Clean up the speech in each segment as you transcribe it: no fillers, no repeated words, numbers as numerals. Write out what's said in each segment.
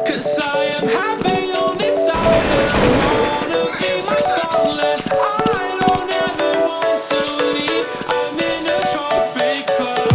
'Cause I am happy on this island. Wanna be my starlet. I don't ever want to leave. I'm in a tropic club.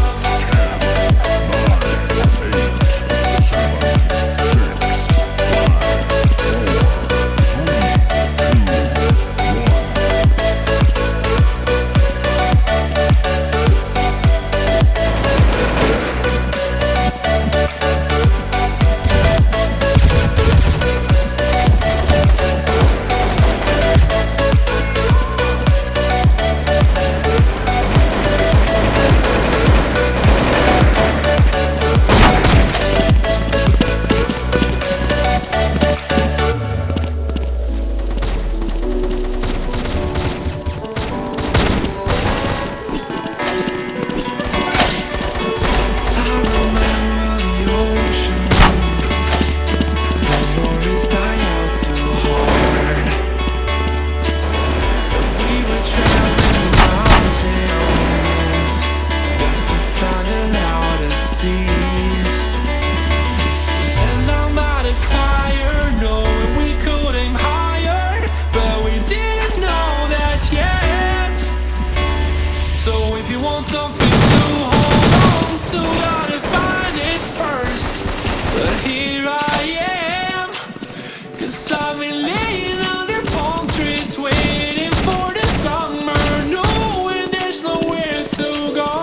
'Cause I've been laying under palm trees, waiting for the summer, knowing there's nowhere to go.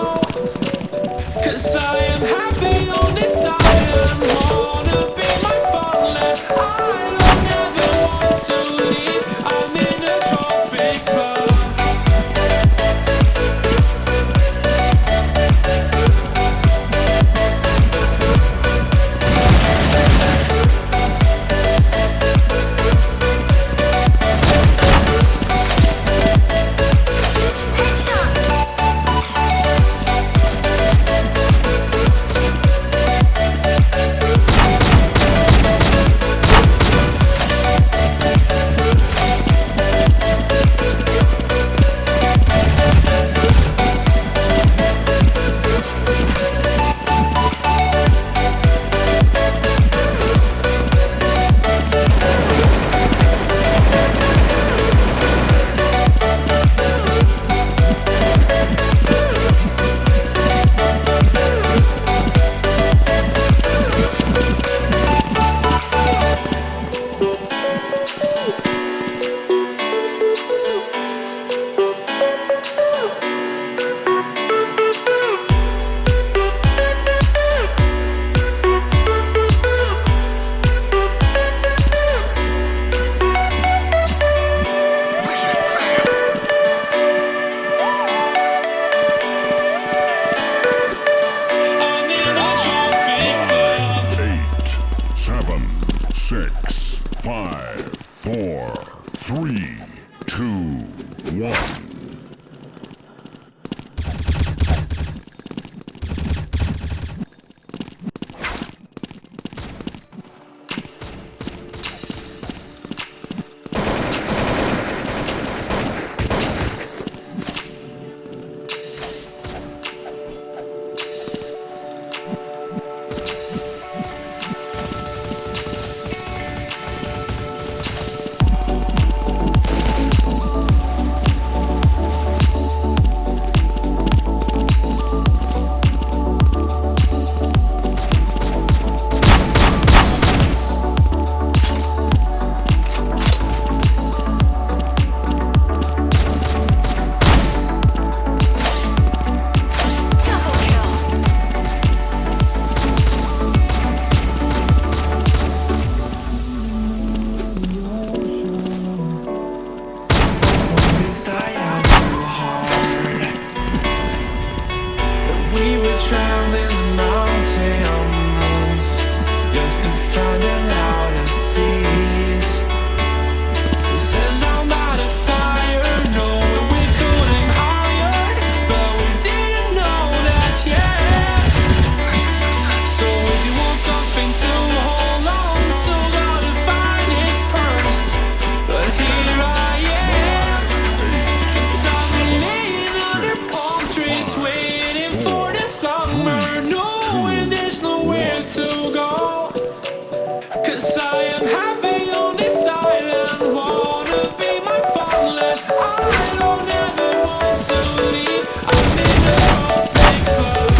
'Cause I am happy on this island, wanna be my fatherland. I don't ever want to leave, I'm in a tropic club. 'Cause I am happy on this island. Wanna be my fatherland. I don't ever want to leave. I'm in a tropic club.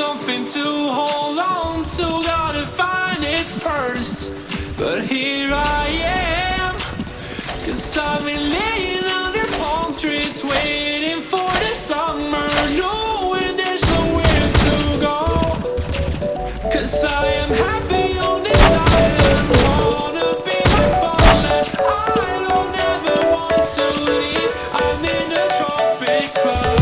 Something to hold on to, gotta find it first. But here I am, 'cause I've been laying under palm trees, waiting for the summer, knowing there's nowhere to go. 'Cause I am happy on this island, wanna be my fatherland. I don't ever want to leave, I'm in a tropic club.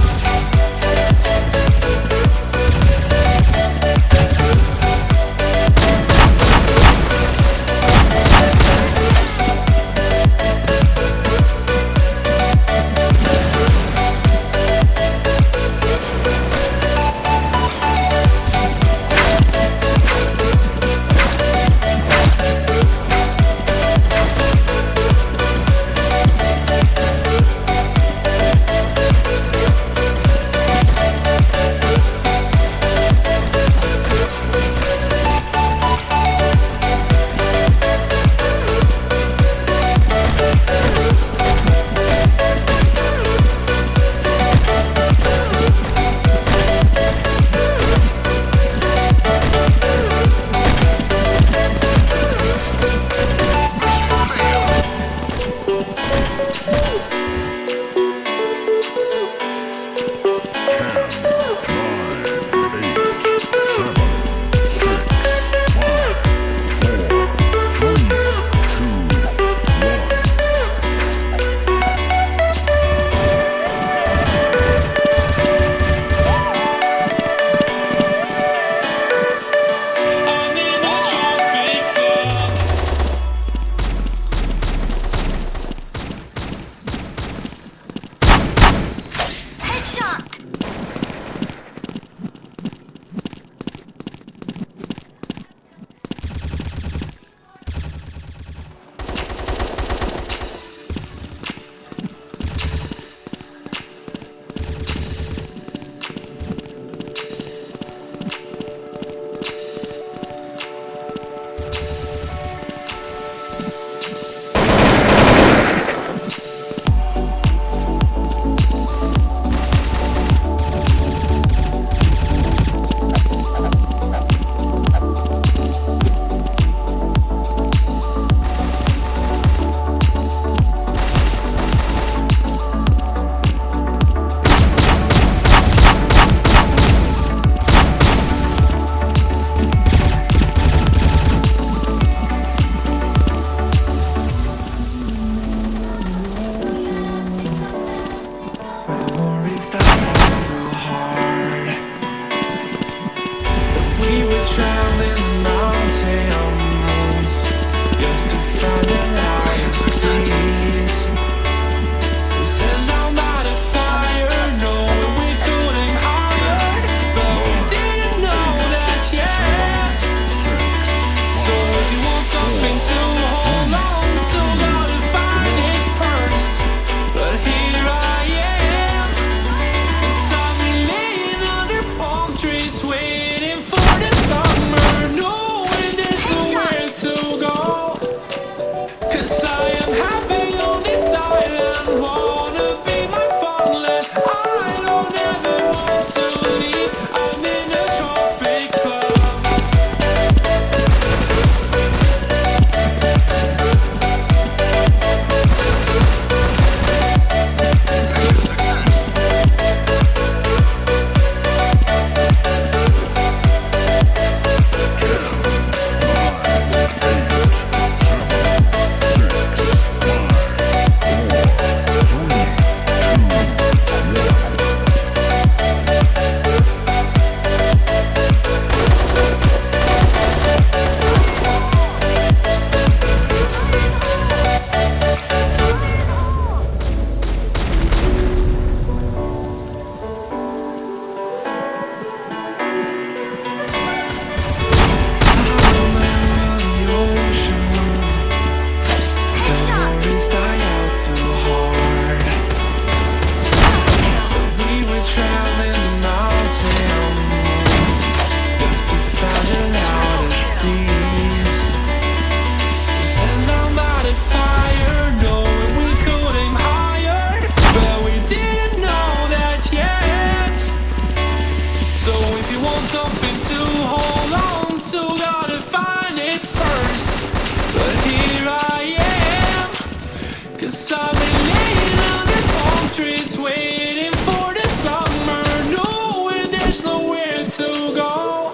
'Cause I've been laying under palm trees waiting for the summer, knowing there's nowhere to go.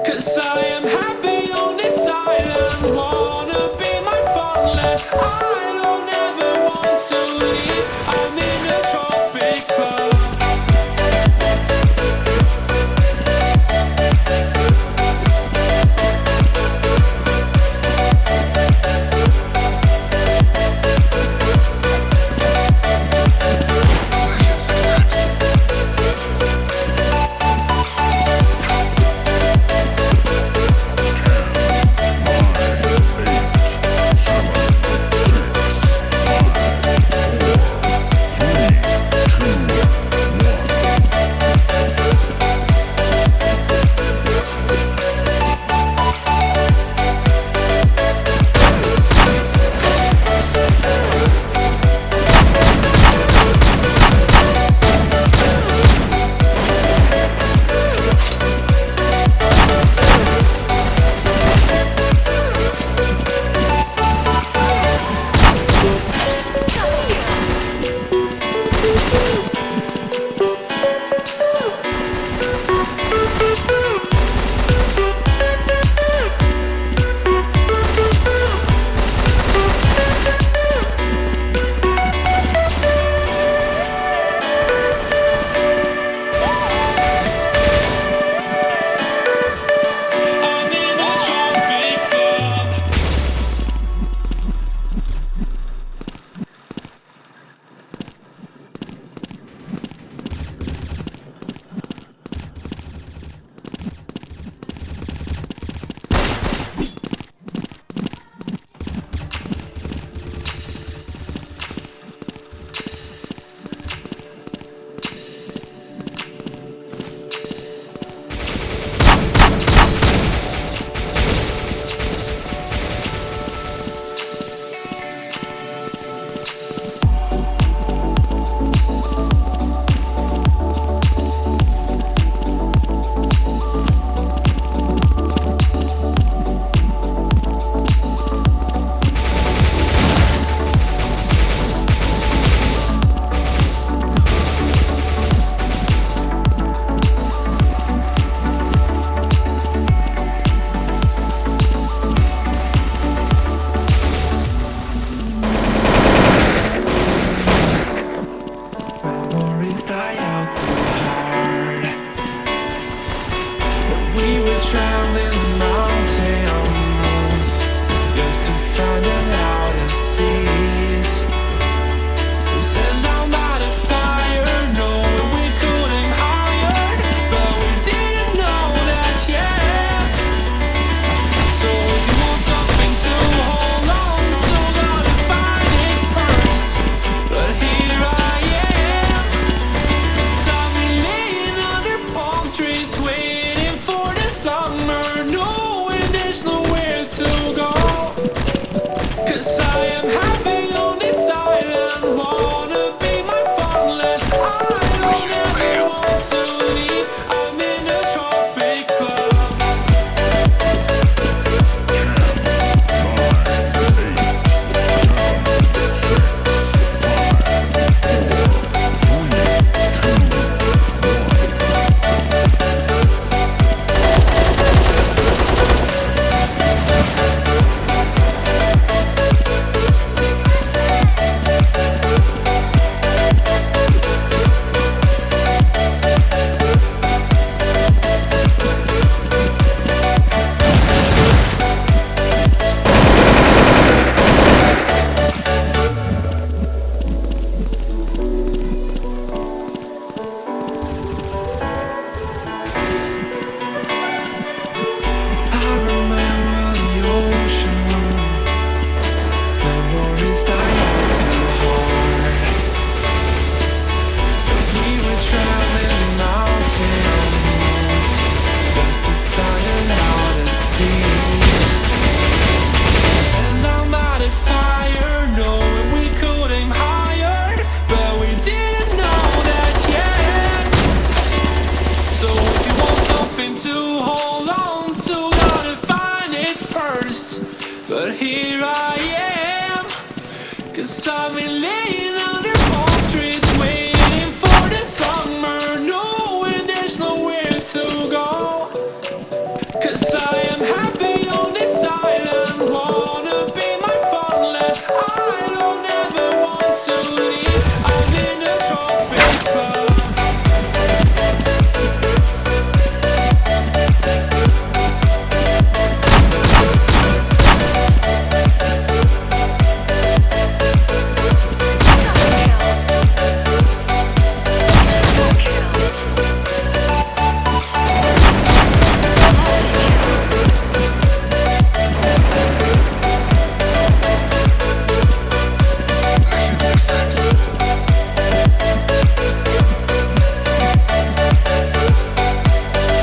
'Cause I am happy on this island, wanna be my farmland. I don't ever want to leave, I'm in a tropic club. 'Cause I've been laying under palm trees waiting for the summer, knowing there's nowhere to go. 'Cause I